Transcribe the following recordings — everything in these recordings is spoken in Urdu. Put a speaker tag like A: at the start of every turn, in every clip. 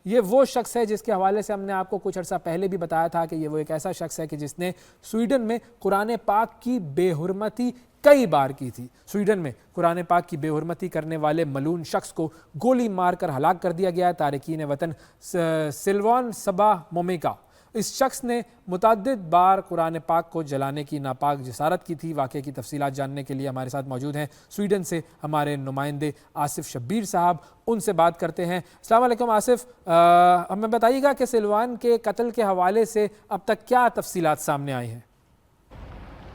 A: یہ وہ شخص ہے جس کے حوالے سے ہم نے آپ کو کچھ عرصہ پہلے بھی بتایا تھا کہ یہ وہ ایک ایسا شخص ہے کہ جس نے سویڈن میں قرآن پاک کی بے حرمتی کئی بار کی تھی۔ سویڈن میں قرآن پاک کی بے حرمتی کرنے والے ملعون شخص کو گولی مار کر ہلاک کر دیا گیا ہے۔ تارکین وطن سلوان سبا مومیکا، اس شخص نے متعدد بار قرآن پاک کو جلانے کی ناپاک جسارت کی تھی۔ واقعے کی تفصیلات جاننے کے لیے ہمارے ساتھ موجود ہیں سویڈن سے ہمارے نمائندے آصف شبیر صاحب، ان سے بات کرتے ہیں۔ السلام علیکم آصف، ہمیں بتائیے گا کہ سلوان کے قتل کے حوالے سے اب تک کیا تفصیلات سامنے آئی ہیں؟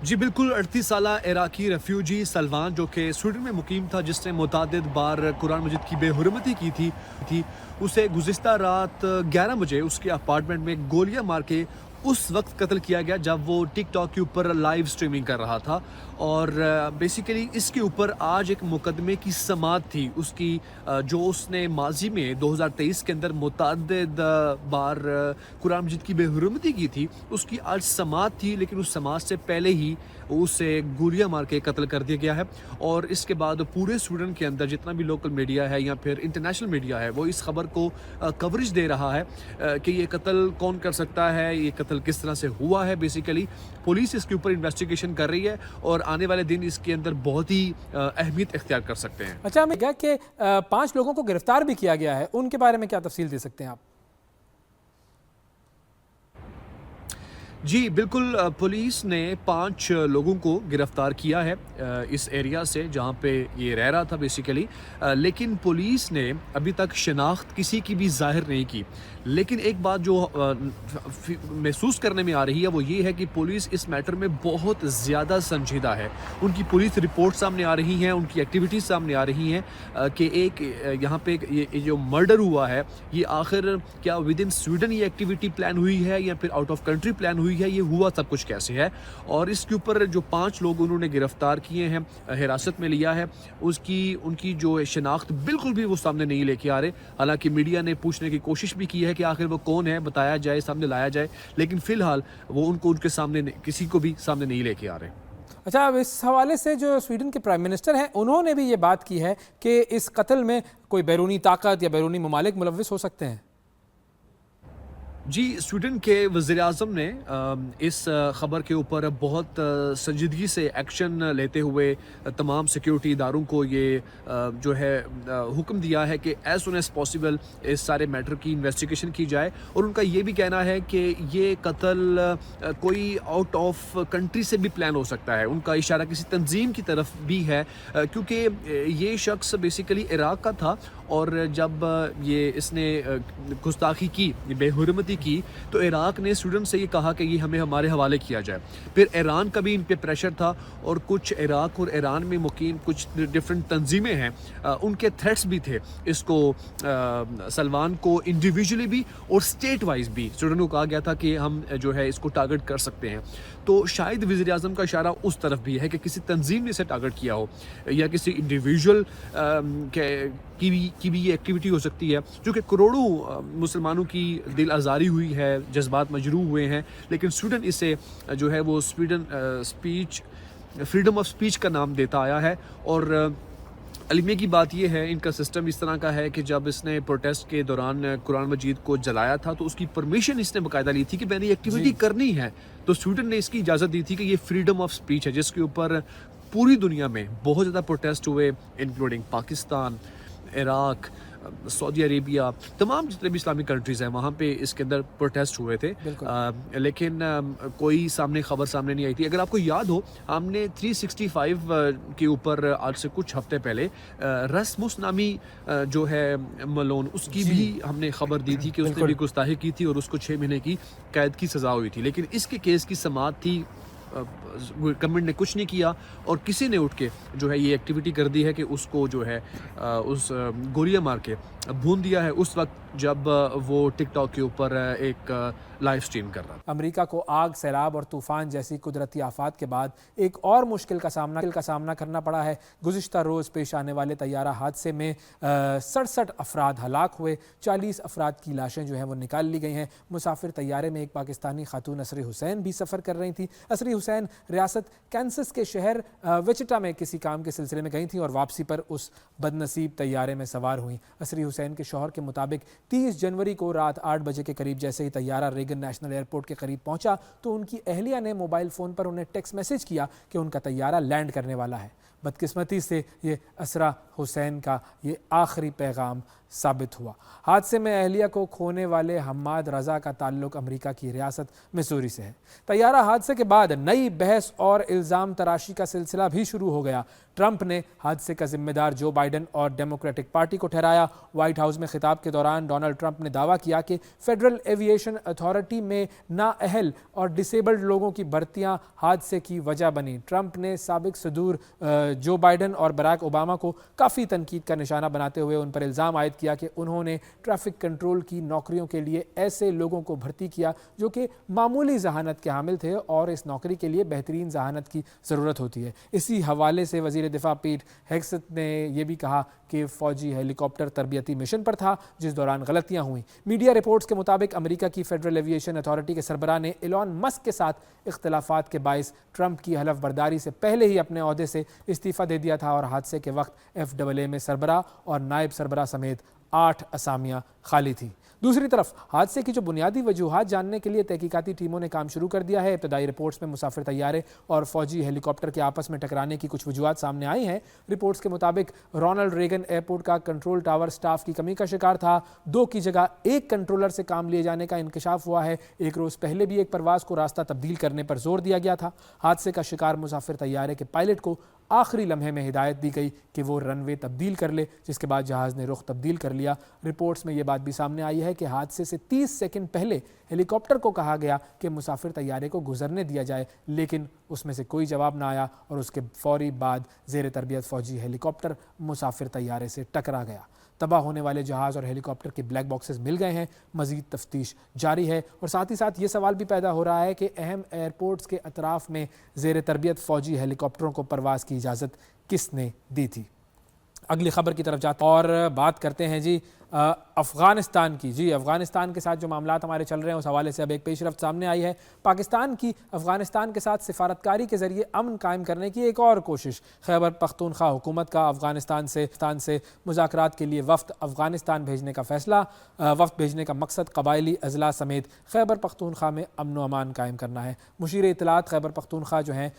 B: جی بالکل، 38 سالہ عراقی ریفیوجی سلوان جو کہ سویڈن میں مقیم تھا، جس نے متعدد بار قرآن مجید کی بے حرمتی کی تھی، اسے گزشتہ رات 11 بجے اس کے اپارٹمنٹ میں گولیاں مار کے اس وقت قتل کیا گیا جب وہ ٹک ٹاک کے اوپر لائیو سٹریمنگ کر رہا تھا۔ اور بیسیکلی اس کے اوپر آج ایک مقدمے کی سماعت تھی اس کی، جو اس نے ماضی میں 2023 کے اندر متعدد بار قرآن مجید کی بے حرمتی کی تھی، اس کی آج سماعت تھی، لیکن اس سماعت سے پہلے ہی اسے گولیاں مار کے قتل کر دیا گیا ہے۔ اور اس کے بعد پورے سویڈن کے اندر جتنا بھی لوکل میڈیا ہے یا پھر انٹرنیشنل میڈیا ہے، وہ اس خبر کو کوریج دے رہا ہے کہ یہ قتل کون کر سکتا ہے، یہ قتل کس طرح سے ہوا ہے۔ بیسیکلی پولیس اس کے اوپر انویسٹیگیشن کر رہی ہے اور آنے والے دن اس کے اندر بہت ہی اہمیت اختیار کر سکتے ہیں۔
A: اچھا، ہمیں کہا کہ 5 لوگوں کو گرفتار بھی کیا گیا ہے، ان کے بارے میں کیا تفصیل دے سکتے ہیں آپ؟
B: جی بالکل، پولیس نے 5 لوگوں کو گرفتار کیا ہے اس ایریا سے جہاں پہ یہ رہ رہا تھا بیسیکلی، لیکن پولیس نے ابھی تک شناخت کسی کی بھی ظاہر نہیں کی۔ لیکن ایک بات جو محسوس کرنے میں آ رہی ہے وہ یہ ہے کہ پولیس اس میٹر میں بہت زیادہ سنجیدہ ہے۔ ان کی پولیس رپورٹ سامنے آ رہی ہیں، ان کی ایکٹیویٹیز سامنے آ رہی ہیں کہ ایک یہاں پہ یہ جو مرڈر ہوا ہے، یہ آخر کیا ود ان سویڈن یہ ایکٹیویٹی پلان ہوئی ہے یا پھر آؤٹ آف کنٹری پلان ہوئی ہے، یہ ہوا سب کچھ کیسے ہے۔ اور اس کے اوپر جو 5 لوگ انہوں نے گرفتار کیے ہیں، حراست میں لیا ہے، ان کی جو شناخت بالکل بھی وہ سامنے نہیں لے کے آ رہے۔ حالانکہ میڈیا نے پوچھنے کی کوشش بھی کی ہے کہ آخر وہ کون ہے، بتایا جائے، سامنے لایا جائے، لیکن فی الحال وہ ان کے سامنے کسی کو بھی سامنے نہیں لے کے آ رہے۔
A: اچھا، اب اس حوالے سے جو سویڈن کے پرائم منسٹر ہیں، انہوں نے بھی یہ بات کی ہے کہ اس قتل میں کوئی بیرونی طاقت یا بیرونی ممالک ملوث ہو سکتے ہیں۔
B: جی، سویڈن کے وزیر اعظم نے اس خبر کے اوپر بہت سنجیدگی سے ایکشن لیتے ہوئے تمام سیکیورٹی اداروں کو یہ جو ہے حکم دیا ہے کہ ایز سون ایز پاسبل اس سارے میٹر کی انویسٹیگیشن کی جائے۔ اور ان کا یہ بھی کہنا ہے کہ یہ قتل کوئی آؤٹ آف کنٹری سے بھی پلان ہو سکتا ہے۔ ان کا اشارہ کسی تنظیم کی طرف بھی ہے، کیونکہ یہ شخص بیسیکلی عراق کا تھا، اور جب اس نے گستاخی کی، بے حرمتی کی، تو عراق نے سویڈن سے یہ کہا کہ یہ ہمیں ہمارے حوالے کیا جائے۔ پھر ایران کا بھی ان پہ پریشر تھا، اور کچھ عراق اور ایران میں مقیم کچھ ڈفرینٹ تنظیمیں ہیں، ان کے تھریٹس بھی تھے اس کو، سلمان کو انڈیویجولی بھی اور اسٹیٹ وائز بھی سویڈن کو کہا گیا تھا کہ ہم جو ہے اس کو ٹارگٹ کر سکتے ہیں۔ تو شاید وزیر اعظم کا اشارہ اس طرف بھی ہے کہ کسی تنظیم نے اسے ٹارگٹ کیا ہو، یا کسی انڈیویجول کی بھی یہ ایکٹیویٹی ہو سکتی ہے، جو کہ کروڑوں مسلمانوں کی دل آزاری ہوئی ہے، جذبات مجروح ہوئے ہیں، لیکن سویڈن اسے جو ہے وہ سویڈن فریڈم آف سپیچ کا نام دیتا آیا ہے۔ اور علمیہ کی بات یہ ہے، ان کا سسٹم اس طرح کا ہے کہ جب اس نے پروٹیسٹ کے دوران قرآن مجید کو جلایا تھا تو اس کی پرمیشن اس نے باقاعدہ لی تھی کہ میں نے یہ ایکٹیویٹی کرنی ہے، تو سویڈن نے اس کی اجازت دی تھی کہ یہ فریڈم آف سپیچ ہے، جس کے اوپر پوری دنیا میں بہت زیادہ پروٹیسٹ ہوئے، انکلوڈنگ پاکستان، عراق، سعودی عربیہ، تمام جتنے بھی اسلامک کنٹریز ہیں وہاں پہ اس کے اندر پروٹیسٹ ہوئے تھے، لیکن کوئی خبر سامنے نہیں آئی تھی۔ اگر آپ کو یاد ہو، ہم نے 365 کے اوپر آج سے کچھ ہفتے پہلے رسمس نامی جو ہے ملون، اس کی بھی ہم نے خبر دی تھی کہ اس نے بھی گستاخی کی تھی اور اس کو 6 مہینے کی قید کی سزا ہوئی تھی، لیکن اس کے کیس کی سماعت تھی، گورنمنٹ نے کچھ نہیں کیا، اور کسی نے اٹھ کے جو ہے یہ ایکٹیویٹی کر دی ہے کہ اس کو جو ہے اس گولیاں مار کے بھون دیا ہے اس وقت جب وہ ٹک ٹاک کے اوپر ایک لائیو سٹریم کر رہا تھا۔
A: امریکہ کو آگ، سیلاب اور طوفان جیسی قدرتی آفات کے بعد ایک اور مشکل کا سامنا کرنا پڑا ہے۔ گزشتہ روز پیش آنے والے طیارہ حادثے میں 67 افراد ہلاک ہوئے، 40 افراد کی لاشیں جو ہیں وہ نکال لی گئی ہیں۔ مسافر طیارے میں ایک پاکستانی خاتون اسری حسین بھی سفر کر رہی تھی۔ اسری حسین ریاست کینسس کے شہر وچٹا میں کسی کام کے سلسلے میں گئی تھیں اور واپسی پر اس بد نصیب طیارے میں سوار ہوئیں۔ اسری حسین کے شوہر کے مطابق 30 جنوری کو رات 8 بجے کے قریب جیسے ہی طیارہ ریگن نیشنل ایئرپورٹ کے قریب پہنچا تو ان کی اہلیہ نے موبائل فون پر انہیں ٹیکسٹ میسج کیا کہ ان کا طیارہ لینڈ کرنے والا ہے۔ بدقسمتی سے یہ اسرا حسین کا یہ آخری پیغام ثابت ہوا۔ حادثے میں اہلیہ کو کھونے والے حماد رضا کا تعلق امریکہ کی ریاست مسوری سے ہے۔ طیارہ حادثے کے بعد نئی بحث اور الزام تراشی کا سلسلہ بھی شروع ہو گیا۔ ٹرمپ نے حادثے کا ذمہ دار جو بائیڈن اور ڈیموکریٹک پارٹی کو ٹھہرایا۔ وائٹ ہاؤس میں خطاب کے دوران ڈونلڈ ٹرمپ نے دعویٰ کیا کہ فیڈرل ایوییشن اتھارٹی میں نااہل اور ڈسیبلڈ لوگوں کی بھرتیاں حادثے کی وجہ بنی۔ ٹرمپ نے سابق صدور جو بائیڈن اور براک اوباما کو کافی تنقید کا نشانہ بناتے ہوئے ان پر الزام عائد کیا کہ انہوں نے ٹریفک کنٹرول کی نوکریوں کے لیے ایسے لوگوں کو بھرتی کیا جو کہ معمولی ذہانت کے حامل تھے اور اس نوکری کے لیے بہترین ذہانت کی ضرورت ہوتی ہے۔ اسی حوالے سے وزیر دفاع پیٹ ہیگسٹ نے یہ بھی کہا کہ فوجی ہیلی کاپٹر تربیتی مشن پر تھا جس دوران غلطیاں ہوئیں۔ میڈیا رپورٹس کے مطابق امریکہ کی فیڈرل ایوییشن اتھارٹی کے سربراہ نے ایلون مسک کے ساتھ اختلافات کے باعث ٹرمپ کی حلف برداری سے پہلے ہی اپنے عہدے سے استعفیٰ دے دیا تھا اور حادثے کے وقت FAA میں سربراہ اور نائب سربراہ سمیت 8 اسامیاں خالی تھیں۔ دوسری طرف حادثے کی جو بنیادی وجوہات جاننے کے لیے تحقیقاتی ٹیموں نے کام شروع کر دیا ہے۔ ابتدائی رپورٹس میں مسافر طیارے اور فوجی ہیلی کاپٹر کے آپس میں ٹکرانے کی کچھ وجوہات سامنے آئی ہیں۔ رپورٹس کے مطابق رونلڈ ریگن ایئرپورٹ کا کنٹرول ٹاور سٹاف کی کمی کا شکار تھا۔ 2 کی جگہ 1 کنٹرولر سے کام لیے جانے کا انکشاف ہوا ہے۔ ایک روز پہلے بھی ایک پرواز کو راستہ تبدیل کرنے پر زور دیا گیا تھا۔ حادثے کا شکار مسافر طیارے کے پائلٹ کو آخری لمحے میں ہدایت دی گئی کہ وہ رن وے تبدیل کر لے، جس کے بعد جہاز نے رخ تبدیل کر لیا۔ رپورٹس میں یہ بات بھی سامنے آئی ہے کہ حادثے سے 30 سیکنڈ پہلے ہیلی کاپٹر کو کہا گیا کہ مسافر طیارے کو گزرنے دیا جائے، لیکن اس میں سے کوئی جواب نہ آیا اور اس کے فوری بعد زیر تربیت فوجی ہیلی کاپٹر مسافر طیارے سے ٹکرا گیا۔ تباہ ہونے والے جہاز اور ہیلی کاپٹر کے بلیک باکسز مل گئے ہیں۔ مزید تفتیش جاری ہے اور ساتھ ہی ساتھ یہ سوال بھی پیدا ہو رہا ہے کہ اہم ایئرپورٹس کے اطراف میں زیر تربیت فوجی ہیلی کاپٹروں کو پرواز کی اجازت کس نے دی تھی۔ اگلی خبر کی طرف جاتے ہیں اور بات کرتے ہیں جی افغانستان کی۔ جی افغانستان کے ساتھ جو معاملات ہمارے چل رہے ہیں اس حوالے سے اب ایک پیش رفت سامنے آئی ہے۔ پاکستان کی افغانستان کے ساتھ سفارتکاری کے ذریعے امن قائم کرنے کی ایک اور کوشش۔ خیبر پختونخوا حکومت کا افغانستان سے مذاکرات کے لیے وفد افغانستان بھیجنے کا فیصلہ۔ وفد بھیجنے کا مقصد قبائلی اضلاع سمیت خیبر پختونخوا میں امن و امان قائم کرنا ہے۔ مشیر اطلاعات خیبر پختونخوا جو ہیں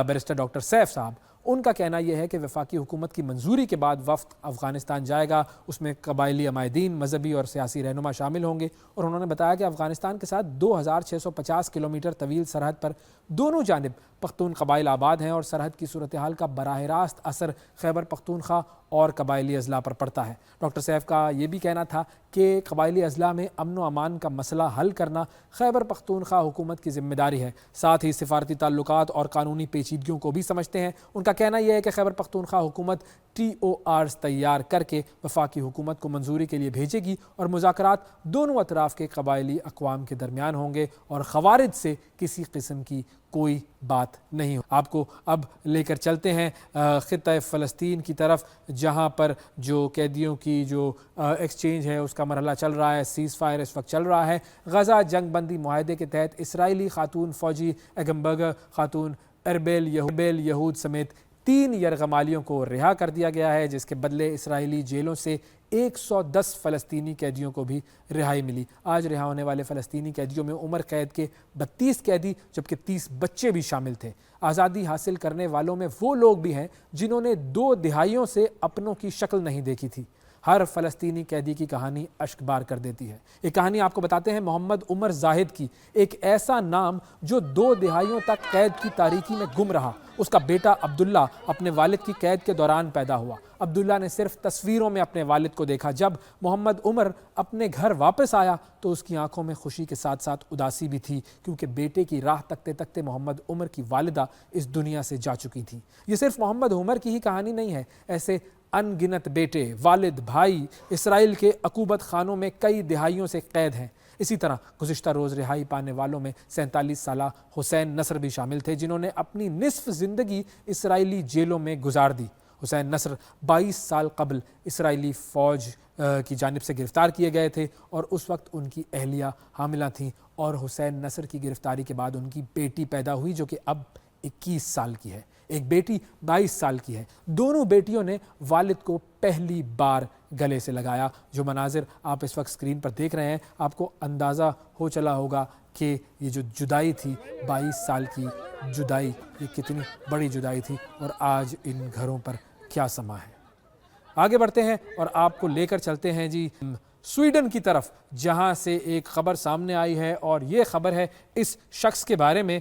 A: بیرسٹر ڈاکٹر سیف صاحب، ان کا کہنا یہ ہے کہ وفاقی حکومت کی منظوری کے بعد وفد افغانستان جائے گا، اس میں قبائلی عمائدین، مذہبی اور سیاسی رہنما شامل ہوں گے، اور انہوں نے بتایا کہ افغانستان کے ساتھ 2650 کلومیٹر طویل سرحد پر دونوں جانب پختون قبائل آباد ہیں اور سرحد کی صورتحال کا براہ راست اثر خیبر پختونخوا اور قبائلی اضلاع پر پڑتا ہے۔ ڈاکٹر سیف کا یہ بھی کہنا تھا کہ قبائلی اضلاع میں امن و امان کا مسئلہ حل کرنا خیبر پختونخوا حکومت کی ذمہ داری ہے، ساتھ ہی سفارتی تعلقات اور قانونی پیچیدگیوں کو بھی سمجھتے ہیں۔ ان کا کہنا یہ ہے کہ خیبر پختونخوا حکومت TORs تیار کر کے وفاقی حکومت کو منظوری کے لیے بھیجے گی اور مذاکرات دونوں اطراف کے قبائلی اقوام کے درمیان ہوں گے اور خوارج سے کسی قسم کی کوئی بات نہیں ہو۔ آپ کو اب لے کر چلتے ہیں خطہ فلسطین کی طرف، جہاں پر جو قیدیوں کی جو ایکسچینج ہے اس کا مرحلہ چل رہا ہے، سیز فائر اس وقت چل رہا ہے۔ غزہ جنگ بندی معاہدے کے تحت اسرائیلی خاتون فوجی ایگمبرگر، خاتون اربیل یہود سمیت 3 یرغمالیوں کو رہا کر دیا گیا ہے، جس کے بدلے اسرائیلی جیلوں سے 110 فلسطینی قیدیوں کو بھی رہائی ملی۔ آج رہا ہونے والے فلسطینی قیدیوں میں عمر قید کے 32 قیدی جبکہ 30 بچے بھی شامل تھے۔ آزادی حاصل کرنے والوں میں وہ لوگ بھی ہیں جنہوں نے 2 دہائیوں سے اپنوں کی شکل نہیں دیکھی تھی۔ ہر فلسطینی قیدی کی کہانی اشک بار کر دیتی ہے۔ ایک کہانی آپ کو بتاتے ہیں محمد عمر زاہد کی، ایک ایسا نام جو 2 دہائیوں تک قید کی تاریکی میں گم رہا۔ اس کا بیٹا عبداللہ اپنے والد کی قید کے دوران پیدا ہوا۔ عبداللہ نے صرف تصویروں میں اپنے والد کو دیکھا۔ جب محمد عمر اپنے گھر واپس آیا تو اس کی آنکھوں میں خوشی کے ساتھ ساتھ اداسی بھی تھی، کیونکہ بیٹے کی راہ تکتے تکتے محمد عمر کی والدہ اس دنیا سے جا چکی تھی۔ یہ صرف محمد عمر کی ہی کہانی نہیں ہے، ایسے ان گنت بیٹے، والد، بھائی اسرائیل کے عقوبت خانوں میں کئی دہائیوں سے قید ہیں۔ اسی طرح گزشتہ روز رہائی پانے والوں میں 47 سالہ حسین نصر بھی شامل تھے، جنہوں نے اپنی نصف زندگی اسرائیلی جیلوں میں گزار دی۔ حسین نصر 22 سال قبل اسرائیلی فوج کی جانب سے گرفتار کیے گئے تھے اور اس وقت ان کی اہلیہ حاملہ تھیں، اور حسین نصر کی گرفتاری کے بعد ان کی بیٹی پیدا ہوئی جو کہ اب 21 سال کی ہے، ایک بیٹی 22 سال کی ہے۔ دونوں بیٹیوں نے والد کو پہلی بار گلے سے لگایا۔ جو مناظر آپ اس وقت اسکرین پر دیکھ رہے ہیں، آپ کو اندازہ ہو چلا ہوگا کہ یہ جو جدائی تھی، 22 سال کی جدائی، یہ کتنی بڑی جدائی تھی، اور آج ان گھروں پر کیا سما ہے۔ آگے بڑھتے ہیں اور آپ کو لے کر چلتے ہیں جی سویڈن کی طرف، جہاں سے ایک خبر سامنے آئی ہے، اور یہ خبر ہے اس شخص کے بارے میں